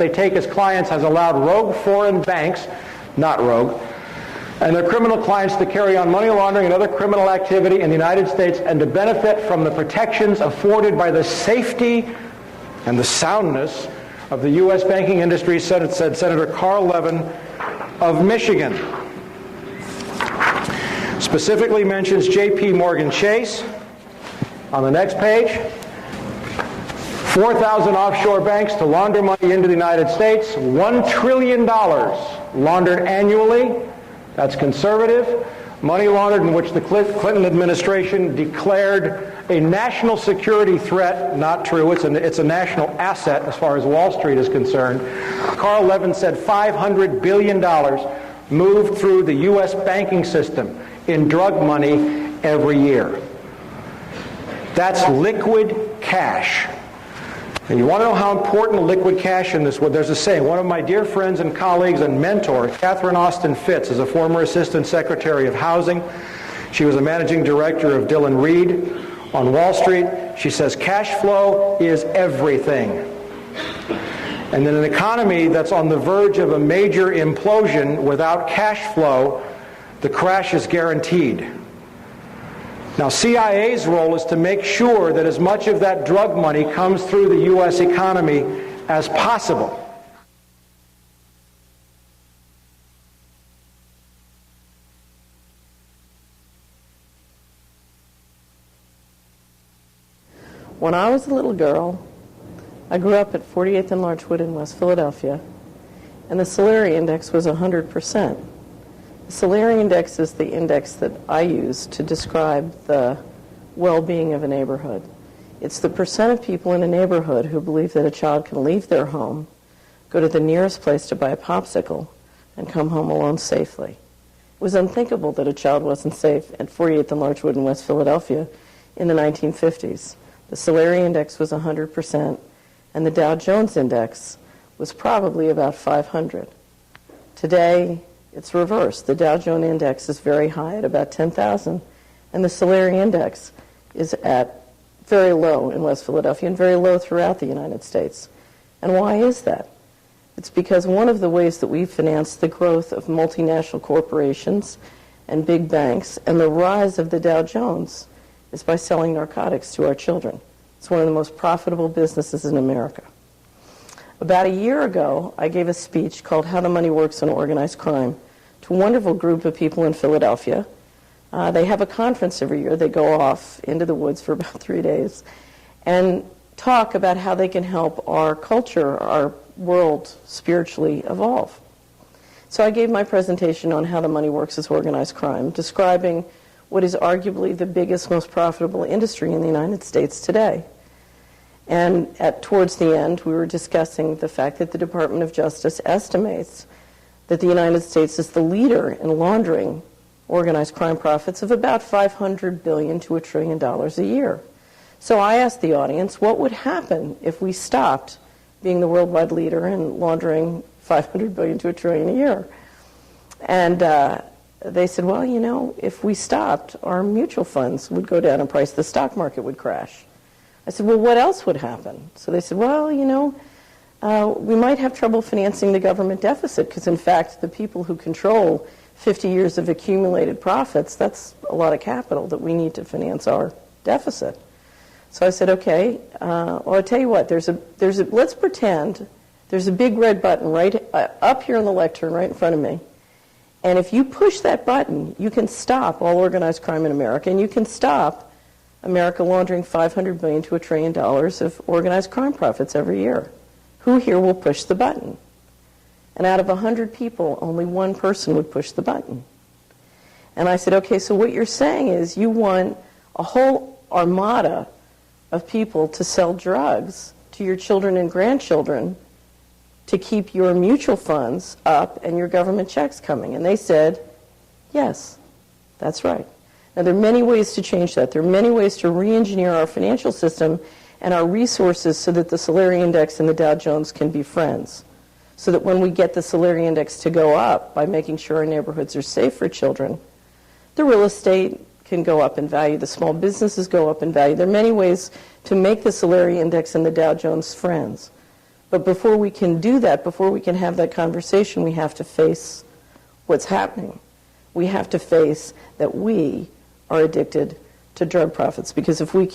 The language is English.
they take as clients has allowed rogue foreign banks, not rogue, and their criminal clients to carry on money laundering and other criminal activity in the United States and to benefit from the protections afforded by the safety and the soundness of the U.S. banking industry, said Senator Carl Levin of Michigan. Specifically mentions J.P. Morgan Chase. On the next page, 4,000 offshore banks to launder money into the United States, $1 trillion laundered annually. That's conservative. Money laundered in which the Clinton administration declared a national security threat. Not true. It's a national asset as far as Wall Street is concerned. Carl Levin said $500 billion moved through the U.S. banking system in drug money every year. That's liquid cash. And you want to know how important liquid cash in this was? There's a saying. One of my dear friends and colleagues and mentor, Catherine Austin Fitts, is a former Assistant Secretary of Housing. She was a managing director of Dillon Reed on Wall Street. She says cash flow is everything. And in an economy that's on the verge of a major implosion, without cash flow, the crash is guaranteed. Now, CIA's role is to make sure that as much of that drug money comes through the U.S. economy as possible. When I was a little girl, I grew up at 48th and Larchwood in West Philadelphia, and the Solari Index was 100%. The Solari Index is the index that I use to describe the well-being of a neighborhood. It's the percent of people in a neighborhood who believe that a child can leave their home, go to the nearest place to buy a popsicle, and come home alone safely. It was unthinkable that a child wasn't safe at 48th and Larchwood in West Philadelphia in the 1950s. The Solari Index was 100%, and the Dow Jones Index was probably about 500. Today, it's reversed. The Dow Jones Index is very high at about 10,000, and the Solari Index is at very low in West Philadelphia and very low throughout the United States. And why is that? It's because one of the ways that we finance the growth of multinational corporations and big banks and the rise of the Dow Jones is by selling narcotics to our children. It's one of the most profitable businesses in America. About a year ago, I gave a speech called How the Money Works in Organized Crime to a wonderful group of people in Philadelphia. They have a conference every year. They go off into the woods for about 3 days and talk about how they can help our culture, our world, spiritually evolve. So I gave my presentation on how the money works as organized crime, describing what is arguably the biggest, most profitable industry in the United States today. And towards the end, we were discussing the fact that the Department of Justice estimates that the United States is the leader in laundering organized crime profits of about $500 billion to $1 trillion a year. So I asked the audience, what would happen if we stopped being the worldwide leader in laundering $500 billion to $1 trillion a year? And they said, well, you know, if we stopped, our mutual funds would go down in price, the stock market would crash. I said, well, what else would happen? So they said, well, you know, we might have trouble financing the government deficit because, in fact, the people who control 50 years of accumulated profits, that's a lot of capital that we need to finance our deficit. So I said, okay, well, I'll tell you what, let's pretend there's a big red button right up here on the lectern right in front of me. And if you push that button, you can stop all organized crime in America, and you can stop America laundering $500 billion to $1 trillion of organized crime profits every year. Who here will push the button? And out of 100 people, only one person would push the button. And I said, okay, so what you're saying is you want a whole armada of people to sell drugs to your children and grandchildren to keep your mutual funds up and your government checks coming. And they said, yes, that's right. Now, there are many ways to change that. There are many ways to re-engineer our financial system and our resources so that the Solari Index and the Dow Jones can be friends. So that when we get the Solari Index to go up by making sure our neighborhoods are safe for children, the real estate can go up in value, the small businesses go up in value. There are many ways to make the Solari Index and the Dow Jones friends. But before we can do that, before we can have that conversation, we have to face what's happening. We have to face that we are addicted to drug profits, because if we